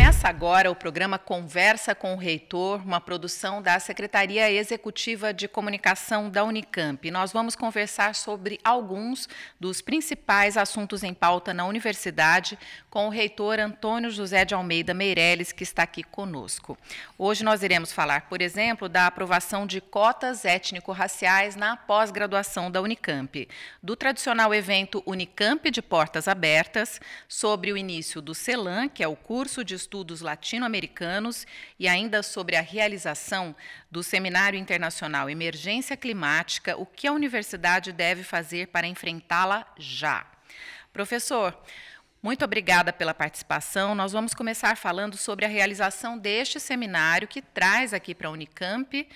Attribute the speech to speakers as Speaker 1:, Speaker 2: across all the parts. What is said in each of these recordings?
Speaker 1: Começa agora o programa Conversa com o Reitor, uma produção da Secretaria Executiva de Comunicação da Unicamp. Nós vamos conversar sobre alguns dos principais assuntos em pauta na universidade com o reitor Antônio José de Almeida Meireles, que está aqui conosco. Hoje nós iremos falar, por exemplo, da aprovação de cotas étnico-raciais na pós-graduação da Unicamp, do tradicional evento Unicamp de Portas Abertas, sobre o início do CELAM, que é o curso de estudos latino-americanos, e ainda sobre a realização do Seminário Internacional Emergência Climática, o que a universidade deve fazer para enfrentá-la já. Professor, muito obrigada pela participação. Nós vamos começar falando sobre a realização deste seminário que traz aqui para a Unicamp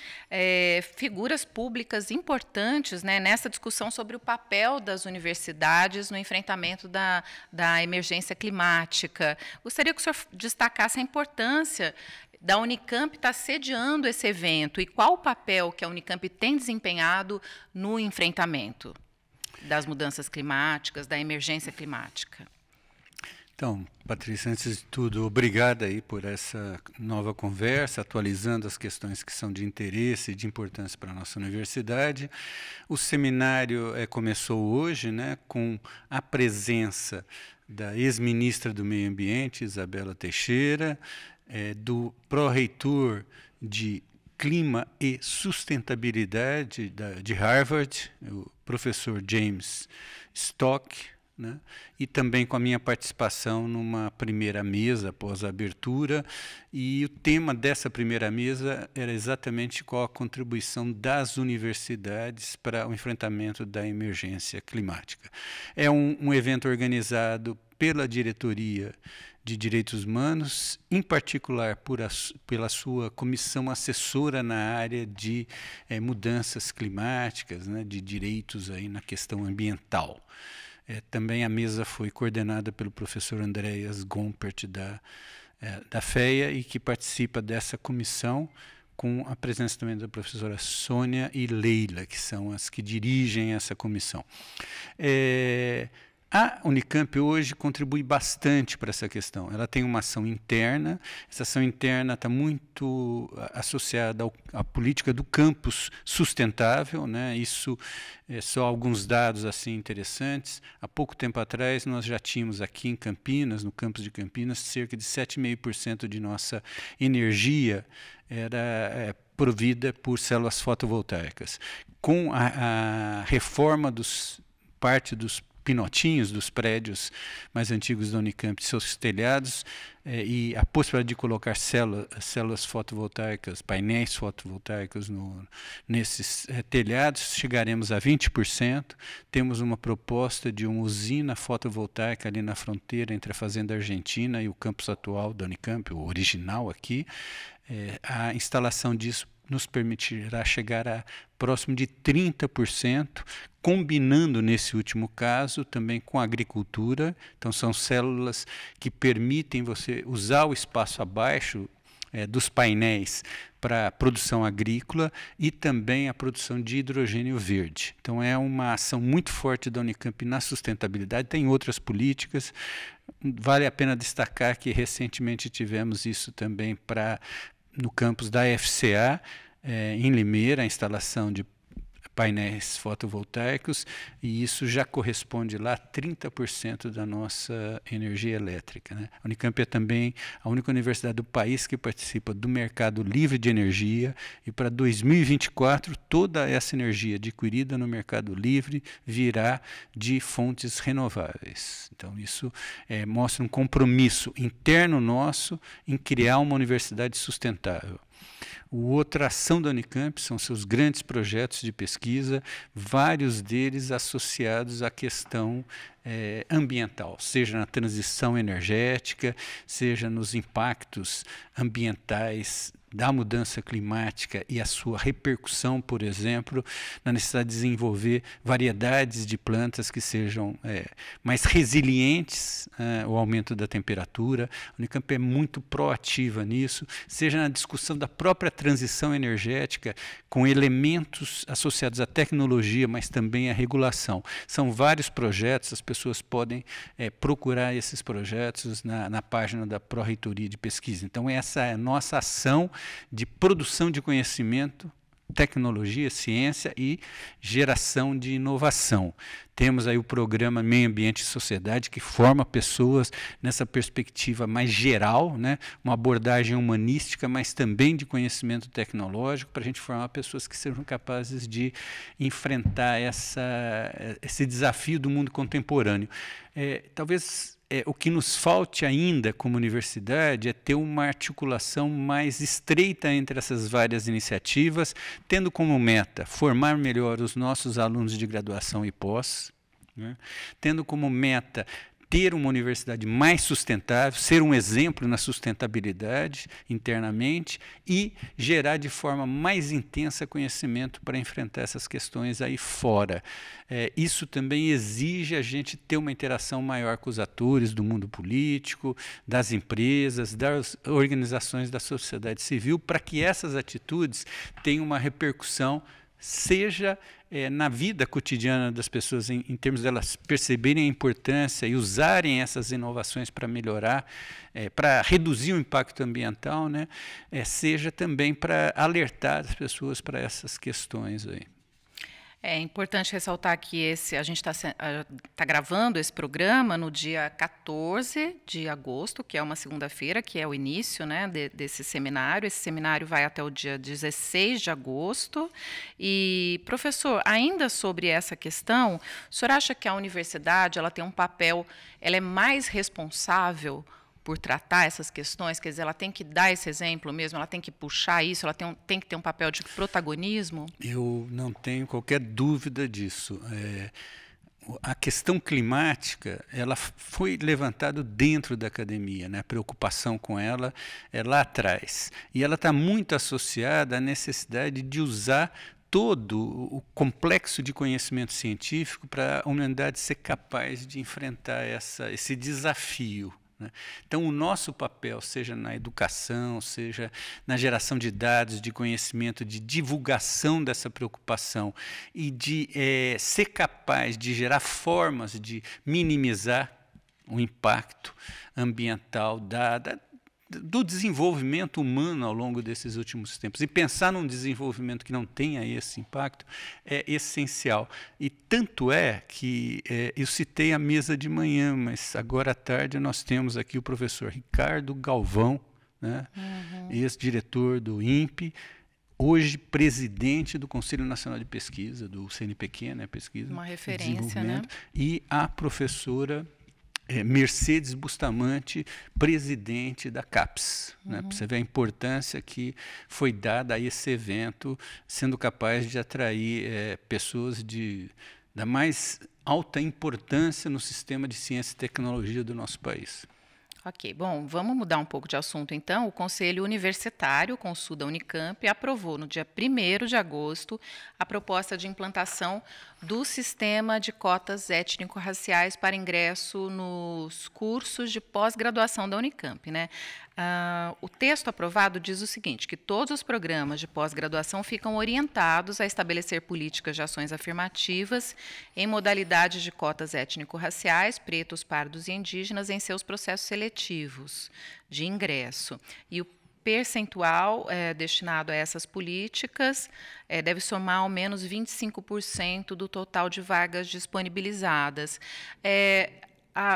Speaker 1: figuras públicas importantes, né, nessa discussão sobre o papel das universidades no enfrentamento da emergência climática. Gostaria que o senhor destacasse a importância da Unicamp estar sediando esse evento e qual o papel que a Unicamp tem desempenhado no enfrentamento das mudanças climáticas, da emergência climática.
Speaker 2: Então, Patrícia, antes de tudo, obrigada aí por essa nova conversa, atualizando as questões que são de interesse e de importância para a nossa universidade. O seminário começou hoje, né, com a presença da ex-ministra do Meio Ambiente, Isabela Teixeira, do pró-reitor de Clima e Sustentabilidade de Harvard, o professor James Stock, né? E também com a minha participação numa primeira mesa após a abertura, e o tema dessa primeira mesa era exatamente qual a contribuição das universidades para o enfrentamento da emergência climática. É um evento organizado pela Diretoria de Direitos Humanos, em particular pela sua comissão assessora na área de mudanças climáticas, né, de direitos aí na questão ambiental. Também a mesa foi coordenada pelo professor Andreas Gompert da FEA e que participa dessa comissão, com a presença também da professora Sônia e Leila, que são as que dirigem essa comissão. A Unicamp hoje contribui bastante para essa questão. Ela tem uma ação interna, essa ação interna está muito associada à política do campus sustentável, né? Isso só alguns dados assim interessantes. Há pouco tempo atrás nós já tínhamos aqui em Campinas, no campus de Campinas, cerca de 7,5% de nossa energia era provida por células fotovoltaicas. Com a reforma parte dos pinotinhos dos prédios mais antigos da Unicamp, seus telhados, e a possibilidade de colocar células fotovoltaicas, painéis fotovoltaicos nesses telhados, chegaremos a 20%. Temos uma proposta de uma usina fotovoltaica ali na fronteira entre a Fazenda Argentina e o campus atual da Unicamp, o original aqui. A instalação disso nos permitirá chegar a próximo de 30%, combinando nesse último caso também com a agricultura. Então são células que permitem você usar o espaço abaixo dos painéis para a produção agrícola e também a produção de hidrogênio verde. Então é uma ação muito forte da Unicamp na sustentabilidade, tem outras políticas. Vale a pena destacar que recentemente tivemos isso também no campus da FCA, em Limeira, a instalação de painéis fotovoltaicos, e isso já corresponde lá a 30% da nossa energia elétrica, né? A Unicamp é também a única universidade do país que participa do mercado livre de energia, e para 2024 toda essa energia adquirida no mercado livre virá de fontes renováveis. Então isso mostra um compromisso interno nosso em criar uma universidade sustentável. Outra ação da Unicamp são seus grandes projetos de pesquisa, vários deles associados à questão ambiental, seja na transição energética, seja nos impactos ambientais da mudança climática e a sua repercussão, por exemplo, na necessidade de desenvolver variedades de plantas que sejam mais resilientes ao aumento da temperatura. A Unicamp é muito proativa nisso, seja na discussão da própria transição energética, com elementos associados à tecnologia, mas também à regulação. São vários projetos, as pessoas podem procurar esses projetos na página da Pró-Reitoria de Pesquisa. Então, essa é a nossa ação de produção de conhecimento, tecnologia, ciência e geração de inovação. Temos aí o programa Meio Ambiente e Sociedade, que forma pessoas nessa perspectiva mais geral, né? Uma abordagem humanística, mas também de conhecimento tecnológico, para a gente formar pessoas que sejam capazes de enfrentar esse desafio do mundo contemporâneo. Talvez o que nos falte ainda como universidade é ter uma articulação mais estreita entre essas várias iniciativas, tendo como meta formar melhor os nossos alunos de graduação e pós, né? Tendo como meta ter uma universidade mais sustentável, ser um exemplo na sustentabilidade internamente e gerar de forma mais intensa conhecimento para enfrentar essas questões aí fora. Isso também exige a gente ter uma interação maior com os atores do mundo político, das empresas, das organizações da sociedade civil, para que essas atitudes tenham uma repercussão, seja na vida cotidiana das pessoas, em termos delas perceberem a importância e usarem essas inovações para melhorar, para reduzir o impacto ambiental, né? Seja também para alertar as pessoas para essas questões aí.
Speaker 1: É importante ressaltar que a gente está gravando esse programa no dia 14 de agosto, que é uma segunda-feira, que é o início, né, desse seminário. Esse seminário vai até o dia 16 de agosto. E, professor, ainda sobre essa questão, o senhor acha que a universidade ela tem um papel, ela é mais responsável por tratar essas questões? Quer dizer, ela tem que dar esse exemplo mesmo, ela tem que puxar isso, ela tem que ter um papel de protagonismo? Eu
Speaker 2: não tenho qualquer dúvida disso. A questão climática, ela foi levantada dentro da academia, né? A preocupação com ela lá atrás. E ela está muito associada à necessidade de usar todo o complexo de conhecimento científico para a humanidade ser capaz de enfrentar esse desafio. Então, o nosso papel, seja na educação, seja na geração de dados, de conhecimento, de divulgação dessa preocupação e de ser capaz de gerar formas de minimizar o impacto ambiental do desenvolvimento humano ao longo desses últimos tempos. E pensar num desenvolvimento que não tenha esse impacto é essencial. E tanto é que eu citei a mesa de manhã, mas agora à tarde nós temos aqui o professor Ricardo Galvão, né? Ex-diretor do INPE, hoje presidente do Conselho Nacional de Pesquisa, do CNPq, né? Pesquisa, uma referência, né? E a professora Mercedes Bustamante, presidente da CAPES, né? Para você ver a importância que foi dada a esse evento, sendo capaz de atrair pessoas da mais alta importância no sistema de ciência e tecnologia do nosso país. Ok, bom, vamos mudar um pouco de assunto então. O Conselho Universitário, Consul da Unicamp, aprovou no dia 1º de agosto a proposta de implantação do sistema de cotas étnico-raciais para ingresso nos cursos de pós-graduação da Unicamp, né? O texto aprovado diz o seguinte, que todos os programas de pós-graduação ficam orientados a estabelecer políticas de ações afirmativas em modalidades de cotas étnico-raciais, pretos, pardos e indígenas em seus processos seletivos de ingresso. E o percentual destinado a essas políticas deve somar ao menos 25% do total de vagas disponibilizadas.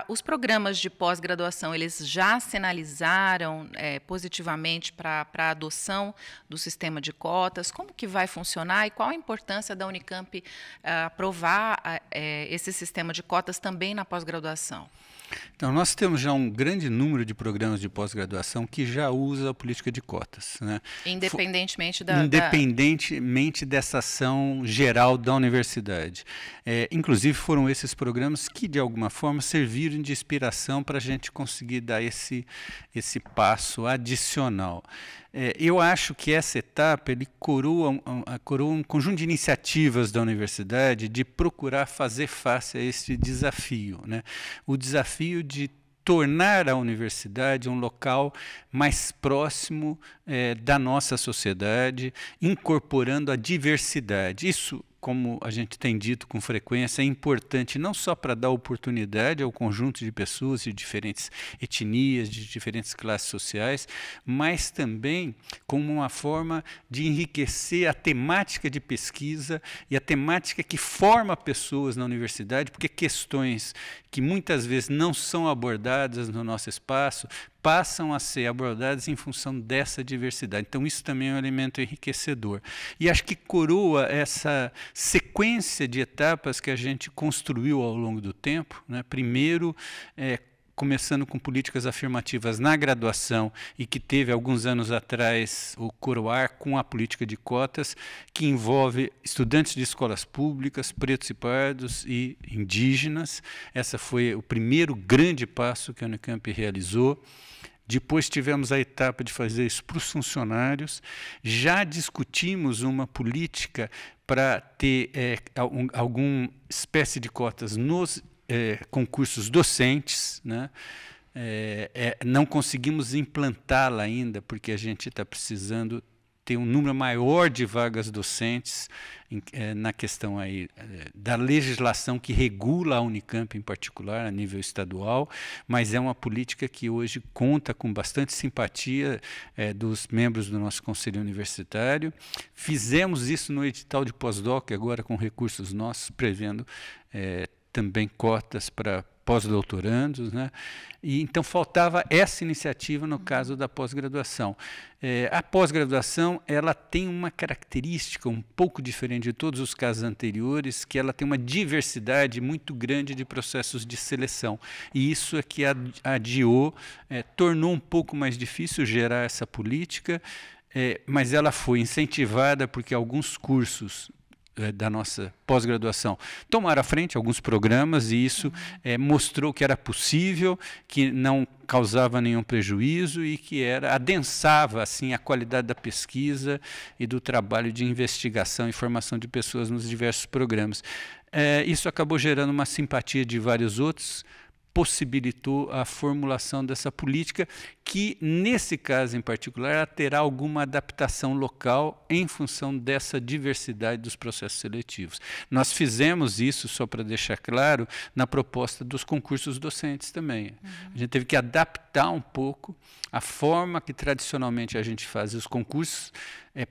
Speaker 2: Os programas de pós-graduação, eles já sinalizaram positivamente para a adoção do sistema de cotas? Como que vai funcionar e qual a importância da Unicamp aprovar esse sistema de cotas também na pós-graduação? Então, nós temos já um grande número de programas de pós-graduação que já usa a política de cotas, né? Independentemente dessa ação geral da universidade. Inclusive, foram esses programas que, de alguma forma, serviram de inspiração para a gente conseguir dar esse passo adicional. Eu acho que essa etapa ele coroa um conjunto de iniciativas da universidade de procurar fazer face a esse desafio, né? O desafio de tornar a universidade um local mais próximo da nossa sociedade, incorporando a diversidade. Isso como a gente tem dito com frequência, é importante não só para dar oportunidade ao conjunto de pessoas de diferentes etnias, de diferentes classes sociais, mas também como uma forma de enriquecer a temática de pesquisa e a temática que forma pessoas na universidade, porque questões que muitas vezes não são abordadas no nosso espaço passam a ser abordadas em função dessa diversidade. Então, isso também é um elemento enriquecedor. E acho que coroa essa sequência de etapas que a gente construiu ao longo do tempo, né? Primeiro, começando com políticas afirmativas na graduação e que teve, alguns anos atrás, o coroar com a política de cotas, que envolve estudantes de escolas públicas, pretos e pardos e indígenas. Essa foi o primeiro grande passo que a Unicamp realizou. Depois tivemos a etapa de fazer isso para os funcionários. Já discutimos uma política para ter alguma espécie de cotas nos concursos docentes, né? Não conseguimos implantá-la ainda, porque a gente está precisando ter um número maior de vagas docentes na questão aí, da legislação que regula a Unicamp em particular, a nível estadual, mas é uma política que hoje conta com bastante simpatia dos membros do nosso Conselho Universitário. Fizemos isso no edital de pós-doc, agora com recursos nossos, prevendo também cotas para pós-doutorandos, né? E então faltava essa iniciativa no caso da pós-graduação. A pós-graduação, ela tem uma característica um pouco diferente de todos os casos anteriores, que ela tem uma diversidade muito grande de processos de seleção. E isso é que adiou, tornou um pouco mais difícil gerar essa política, mas ela foi incentivada porque alguns cursos da nossa pós-graduação tomaram à frente alguns programas e isso mostrou que era possível, que não causava nenhum prejuízo e que adensava assim, a qualidade da pesquisa e do trabalho de investigação e formação de pessoas nos diversos programas. Isso acabou gerando uma simpatia de vários outros, possibilitou a formulação dessa política que, nesse caso em particular, ela terá alguma adaptação local em função dessa diversidade dos processos seletivos. Nós fizemos isso, só para deixar claro, na proposta dos concursos docentes também. A gente teve que adaptar um pouco a forma que tradicionalmente a gente faz os concursos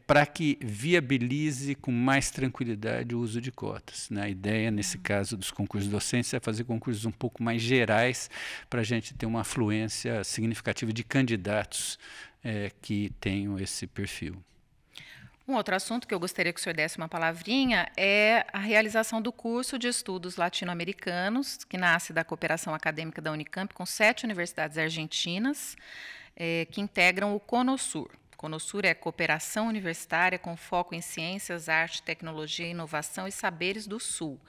Speaker 2: para que viabilize com mais tranquilidade o uso de cotas, né? A ideia, nesse caso dos concursos docentes, é fazer concursos um pouco mais gerais para a gente ter uma afluência significativa de candidatos que tenham esse perfil.
Speaker 1: Um outro assunto que eu gostaria que o senhor desse uma palavrinha é a realização do curso de estudos latino-americanos, que nasce da cooperação acadêmica da Unicamp com 7 universidades argentinas, que integram o CONOSUR. CONOSUR é Cooperação Universitária com foco em Ciências, Arte, Tecnologia, Inovação e Saberes do Sul.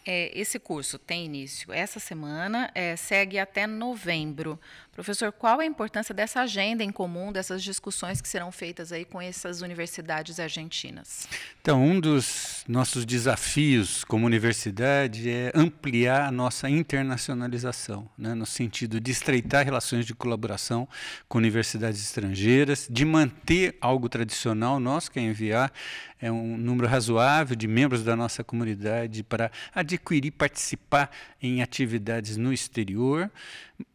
Speaker 1: Esse curso tem início essa semana, segue até novembro. Professor, qual a importância dessa agenda em comum, dessas discussões que serão feitas aí com essas universidades argentinas?
Speaker 2: Então, um dos nossos desafios como universidade é ampliar a nossa internacionalização, né, no sentido de estreitar relações de colaboração com universidades estrangeiras, de manter algo tradicional nosso, que é enviar um número razoável de membros da nossa comunidade para adquirir, participar em atividades no exterior.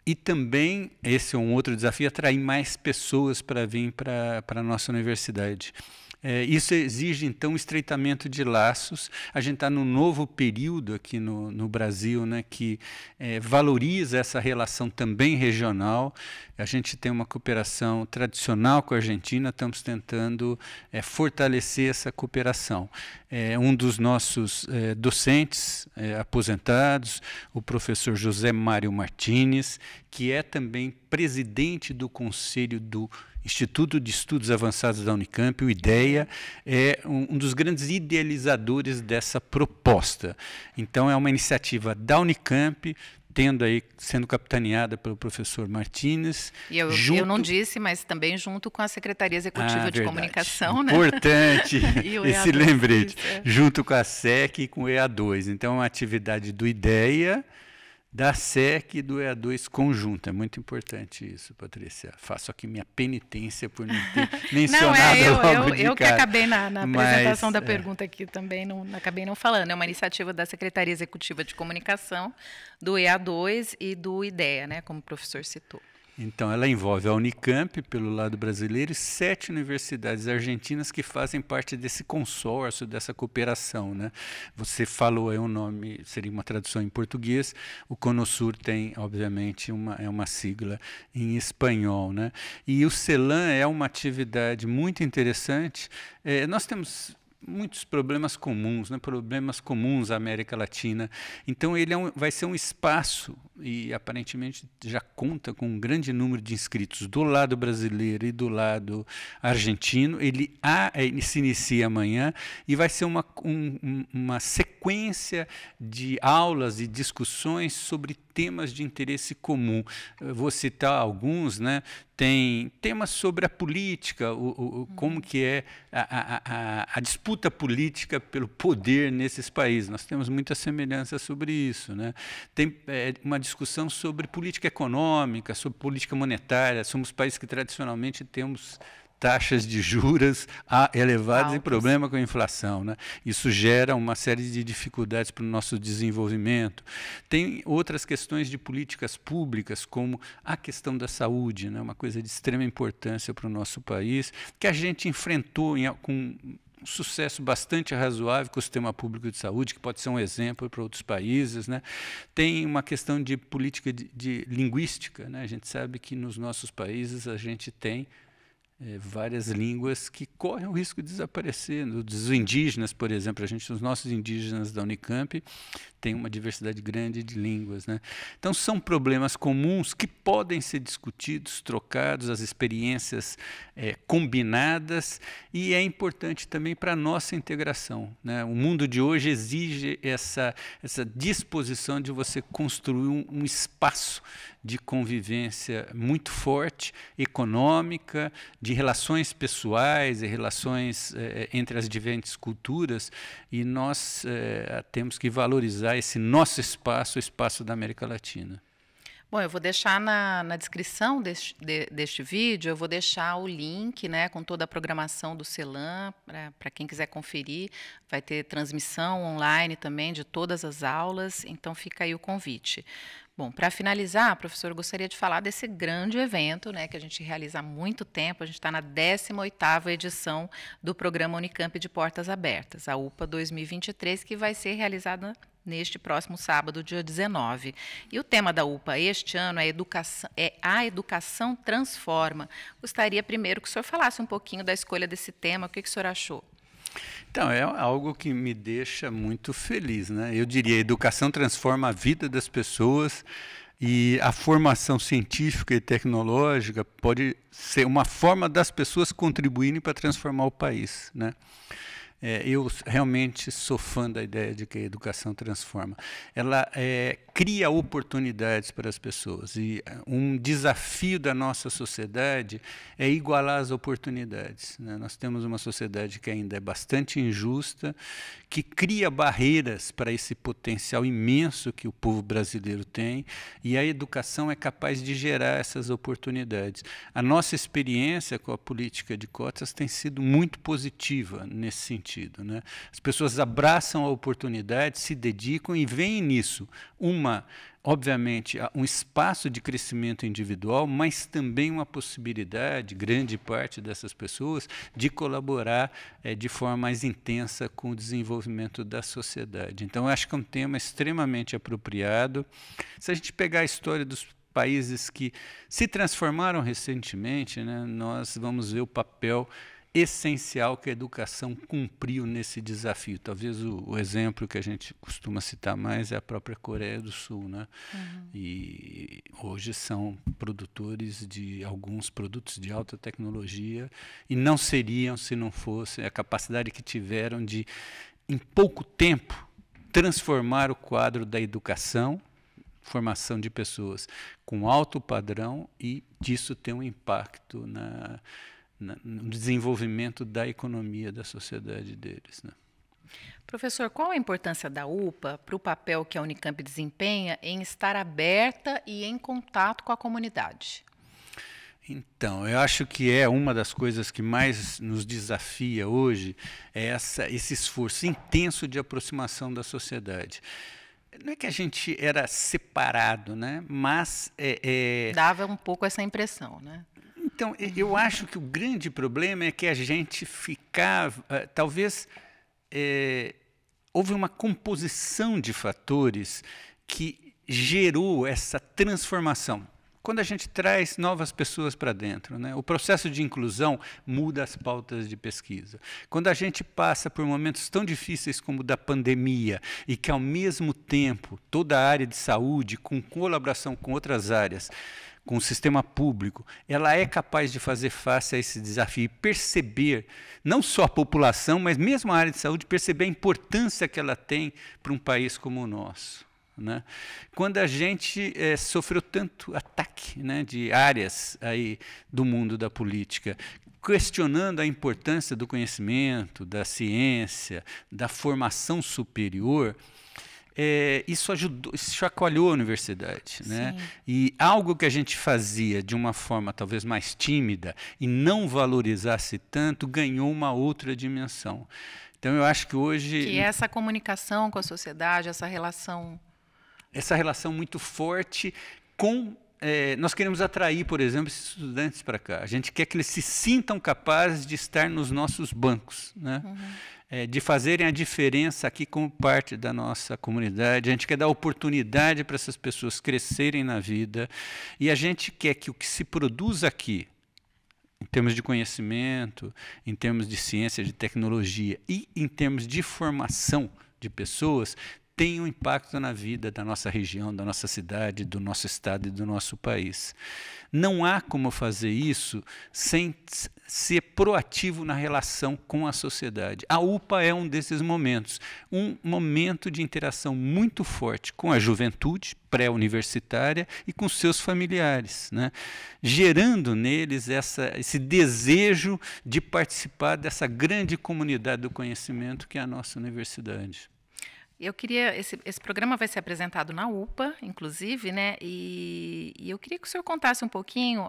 Speaker 2: E também, esse é um outro desafio, atrair mais pessoas para vir para a nossa universidade. Isso exige, então, estreitamento de laços. A gente está num novo período aqui no Brasil, né, que valoriza essa relação também regional. A gente tem uma cooperação tradicional com a Argentina, estamos tentando fortalecer essa cooperação. Um dos nossos docentes aposentados, o professor José Mário Martínez, que é também presidente do Conselho do Instituto de Estudos Avançados da Unicamp, o IDEA, é um dos grandes idealizadores dessa proposta. Então, é uma iniciativa da Unicamp, sendo capitaneada pelo professor Martínez.
Speaker 1: E eu não disse, mas também junto com a Secretaria Executiva de Comunicação, né?
Speaker 2: Importante esse lembrete, junto com a SEC e com o EA2. Então, é uma atividade do IDEA, da SEC e do EA2 conjunto. É muito importante isso, Patrícia. Faço aqui minha penitência por não ter mencionado logo de
Speaker 1: eu que
Speaker 2: cara.
Speaker 1: acabei na apresentação da pergunta aqui também, acabei não falando. É uma iniciativa da Secretaria Executiva de Comunicação, do EA2 e do IDEA, né, como o professor citou.
Speaker 2: Então, ela envolve a Unicamp, pelo lado brasileiro, e 7 universidades argentinas que fazem parte desse consórcio, dessa cooperação, né? Você falou aí um nome, seria uma tradução em português, o CONOSUR tem, obviamente, uma sigla em espanhol, né? E o CELAM é uma atividade muito interessante. Nós temos muitos problemas comuns, né? Problemas comuns à América Latina. Então, ele vai ser um espaço, e aparentemente já conta com um grande número de inscritos do lado brasileiro e do lado argentino. Ele se inicia amanhã e vai ser uma sequência de aulas e discussões sobre temas de interesse comum. Eu vou citar alguns, né? Tem temas sobre a política, como que é a disputa política pelo poder nesses países. Nós temos muita semelhança sobre isso, né? Tem uma discussão sobre política econômica, sobre política monetária. Somos países que tradicionalmente temos taxas de juros elevadas e problema com a inflação, né? Isso gera uma série de dificuldades para o nosso desenvolvimento. Tem outras questões de políticas públicas, como a questão da saúde, né? Uma coisa de extrema importância para o nosso país, que a gente enfrentou com um sucesso bastante razoável com o sistema público de saúde, que pode ser um exemplo para outros países, né? Tem uma questão de política de linguística, né? A gente sabe que nos nossos países a gente tem várias línguas que correm o risco de desaparecer. Os indígenas, por exemplo, os nossos indígenas da Unicamp têm uma diversidade grande de línguas, né? Então, são problemas comuns que podem ser discutidos, trocados, as experiências combinadas, e é importante também para a nossa integração, né? O mundo de hoje exige essa disposição de você construir um espaço de convivência muito forte, econômica, de relações pessoais e relações entre as diferentes culturas, e nós temos que valorizar esse nosso espaço, o espaço da América Latina.
Speaker 1: Bom, eu vou deixar na descrição deste vídeo, eu vou deixar o link, né, com toda a programação do CELAM, para quem quiser conferir. Vai ter transmissão online também de todas as aulas, então fica aí o convite. Bom, para finalizar, professor, eu gostaria de falar desse grande evento, né, que a gente realiza há muito tempo. A gente está na 18ª edição do programa Unicamp de Portas Abertas, a UPA 2023, que vai ser realizada neste próximo sábado, dia 19. E o tema da UPA este ano A Educação Transforma. Gostaria primeiro que o senhor falasse um pouquinho da escolha desse tema, o que o senhor achou?
Speaker 2: Então, é algo que me deixa muito feliz, né? Eu diria, a educação transforma a vida das pessoas, e a formação científica e tecnológica pode ser uma forma das pessoas contribuírem para transformar o país, né? Eu realmente sou fã da ideia de que a educação transforma. Ela cria oportunidades para as pessoas, e um desafio da nossa sociedade é igualar as oportunidades, né? Nós temos uma sociedade que ainda é bastante injusta, que cria barreiras para esse potencial imenso que o povo brasileiro tem, e a educação é capaz de gerar essas oportunidades. A nossa experiência com a política de cotas tem sido muito positiva nesse sentido, né? As pessoas abraçam a oportunidade, se dedicam e veem nisso obviamente, um espaço de crescimento individual, mas também uma possibilidade, grande parte dessas pessoas, de colaborar de forma mais intensa com o desenvolvimento da sociedade. Então, eu acho que é um tema extremamente apropriado. Se a gente pegar a história dos países que se transformaram recentemente, né, nós vamos ver o papel essencial que a educação cumpriu nesse desafio. Talvez o exemplo que a gente costuma citar mais é a própria Coreia do Sul, né? Uhum. E hoje são produtores de alguns produtos de alta tecnologia, e não seriam se não fosse a capacidade que tiveram de, em pouco tempo, transformar o quadro da educação, formação de pessoas com alto padrão, e disso ter um impacto no desenvolvimento da economia da sociedade deles, né?
Speaker 1: Professor, qual a importância da UPA para o papel que a Unicamp desempenha em estar aberta e em contato com a comunidade?
Speaker 2: Então, eu acho que é uma das coisas que mais nos desafia hoje, é esse esforço intenso de aproximação da sociedade. Não é que a gente era separado, né? Mas
Speaker 1: dava um pouco essa impressão, né?
Speaker 2: Então, eu acho que o grande problema é que a gente ficava, talvez houve uma composição de fatores que gerou essa transformação. Quando a gente traz novas pessoas para dentro, né? O processo de inclusão muda as pautas de pesquisa. Quando a gente passa por momentos tão difíceis como o da pandemia e que, ao mesmo tempo, toda a área de saúde, com colaboração com outras áreas, com o sistema público, ela é capaz de fazer face a esse desafio e perceber, não só a população, mas mesmo a área de saúde, perceber a importância que ela tem para um país como o nosso. Né? Quando a gente sofreu tanto ataque, né, de áreas aí do mundo da política, questionando a importância do conhecimento, da ciência, da formação superior, isso ajudou, isso chacoalhou a universidade. Né? E algo que a gente fazia de uma forma talvez mais tímida e não valorizasse tanto, ganhou uma outra dimensão. Então, eu acho que hoje...
Speaker 1: Que é essa comunicação com a sociedade, essa relação
Speaker 2: muito forte com... nós queremos atrair, por exemplo, esses estudantes para cá. A gente quer que eles se sintam capazes de estar nos nossos bancos, né? De fazerem a diferença aqui como parte da nossa comunidade. A gente quer dar oportunidade para essas pessoas crescerem na vida. E a gente quer que o que se produz aqui, em termos de conhecimento, em termos de ciência, de tecnologia e em termos de formação de pessoas, tem um impacto na vida da nossa região, da nossa cidade, do nosso estado e do nosso país. Não há como fazer isso sem ser proativo na relação com a sociedade. A UPA é um desses momentos, um momento de interação muito forte com a juventude pré-universitária e com seus familiares, né? Gerando neles esse desejo de participar dessa grande comunidade do conhecimento que é a nossa universidade.
Speaker 1: Eu queria, esse programa vai ser apresentado na UPA, inclusive, né? E eu queria que o senhor contasse um pouquinho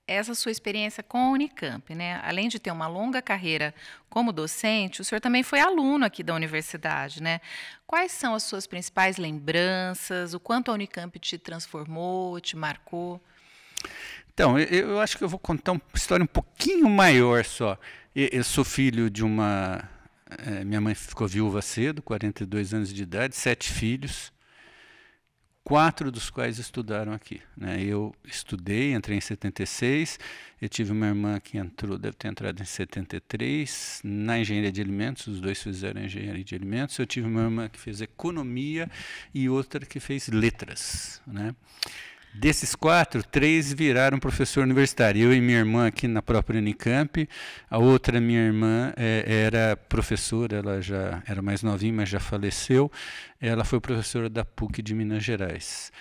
Speaker 1: essa sua experiência com a Unicamp, né? Além de ter uma longa carreira como docente, o senhor também foi aluno aqui da universidade, né? Quais são as suas principais lembranças? O quanto a Unicamp te transformou, te marcou?
Speaker 2: Então, eu acho que eu vou contar uma história um pouquinho maior só. Eu sou filho de uma... minha mãe ficou viúva cedo, 42 anos de idade, 7 filhos, 4 dos quais estudaram aqui. Né? Eu estudei, entrei em 76, eu tive uma irmã que deve ter entrado em 73, na engenharia de alimentos, os dois fizeram engenharia de alimentos, eu tive uma irmã que fez economia e outra que fez letras. Né? Desses 4, 3 viraram professor universitário. Eu e minha irmã aqui na própria Unicamp. A outra, minha irmã, era professora, ela já era mais novinha, mas já faleceu. Ela foi professora da PUC de Minas Gerais.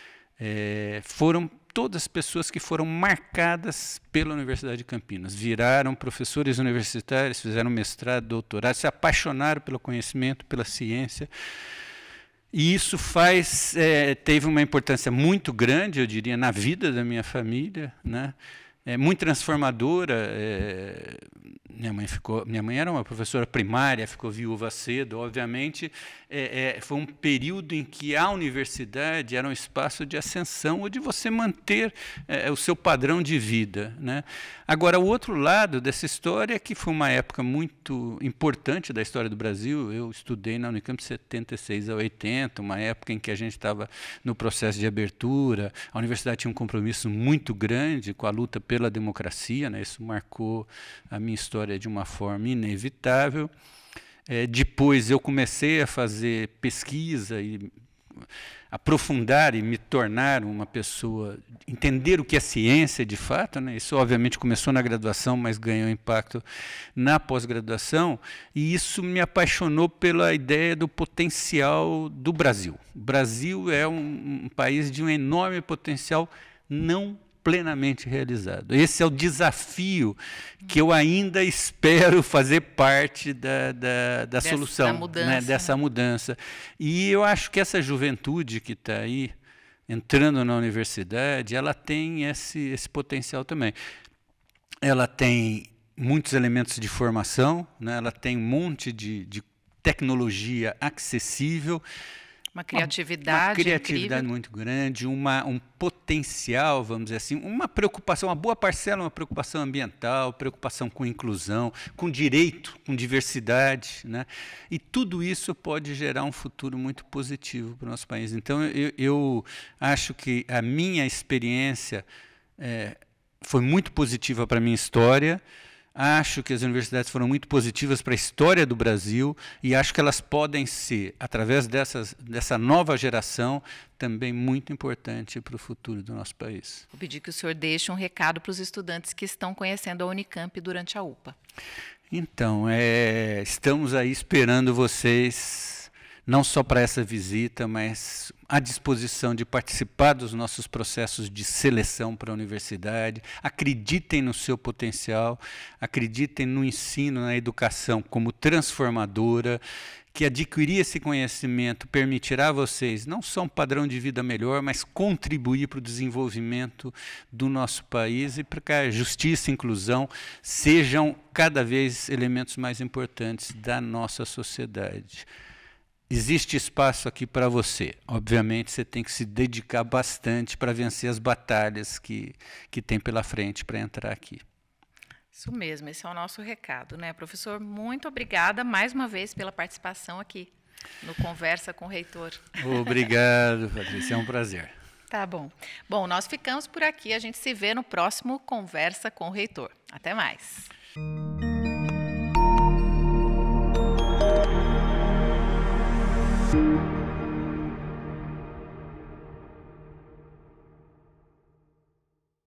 Speaker 2: Foram todas pessoas que foram marcadas pela Universidade de Campinas. Viraram professores universitários, fizeram mestrado, doutorado, se apaixonaram pelo conhecimento, pela ciência. E isso teve uma importância muito grande, eu diria, na vida da minha família, né? Muito transformadora. Minha mãe era uma professora primária, ficou viúva cedo. Obviamente, foi um período em que a universidade era um espaço de ascensão ou de você manter o seu padrão de vida. Né? Agora, o outro lado dessa história é que foi uma época muito importante da história do Brasil. Eu estudei na Unicamp de 76 a 80, uma época em que a gente estava no processo de abertura. A universidade tinha um compromisso muito grande com a luta pela democracia, né? Isso marcou a minha história de uma forma inevitável. Depois eu comecei a fazer pesquisa e aprofundar e me tornar uma pessoa, entender o que é ciência de fato, né? Isso obviamente começou na graduação, mas ganhou impacto na pós-graduação, e isso me apaixonou pela ideia do potencial do Brasil. O Brasil é um país de um enorme potencial não plenamente realizado. Esse é o desafio que eu ainda espero fazer parte da solução,
Speaker 1: mudança,
Speaker 2: né? Dessa mudança. E eu acho que essa juventude que está aí, entrando na universidade, ela tem esse potencial também. Ela tem muitos elementos de formação, né? Ela tem um monte de tecnologia acessível,
Speaker 1: uma criatividade incrível,
Speaker 2: muito grande, um potencial, vamos dizer assim, uma preocupação, uma boa parcela, uma preocupação ambiental, preocupação com inclusão, com direito, com diversidade, né? E tudo isso pode gerar um futuro muito positivo para o nosso país. Então, eu acho que a minha experiência foi muito positiva para a minha história. Acho que as universidades foram muito positivas para a história do Brasil e acho que elas podem ser, através dessa nova geração, também muito importante para o futuro do nosso país.
Speaker 1: Vou pedir que o senhor deixe um recado para os estudantes que estão conhecendo a Unicamp durante a UPA.
Speaker 2: Então, estamos aí esperando vocês, não só para essa visita, mas à disposição de participar dos nossos processos de seleção para a universidade. Acreditem no seu potencial, acreditem no ensino, na educação como transformadora, que adquirir esse conhecimento permitirá a vocês não só um padrão de vida melhor, mas contribuir para o desenvolvimento do nosso país e para que a justiça e a inclusão sejam cada vez elementos mais importantes da nossa sociedade. Existe espaço aqui para você. Obviamente, você tem que se dedicar bastante para vencer as batalhas que tem pela frente para entrar aqui.
Speaker 1: Isso mesmo, esse é o nosso recado, né? Professor, muito obrigada mais uma vez pela participação aqui no Conversa com o Reitor.
Speaker 2: Obrigado, Patrícia, é um prazer.
Speaker 1: Tá bom. Bom, nós ficamos por aqui, a gente se vê no próximo Conversa com o Reitor. Até mais.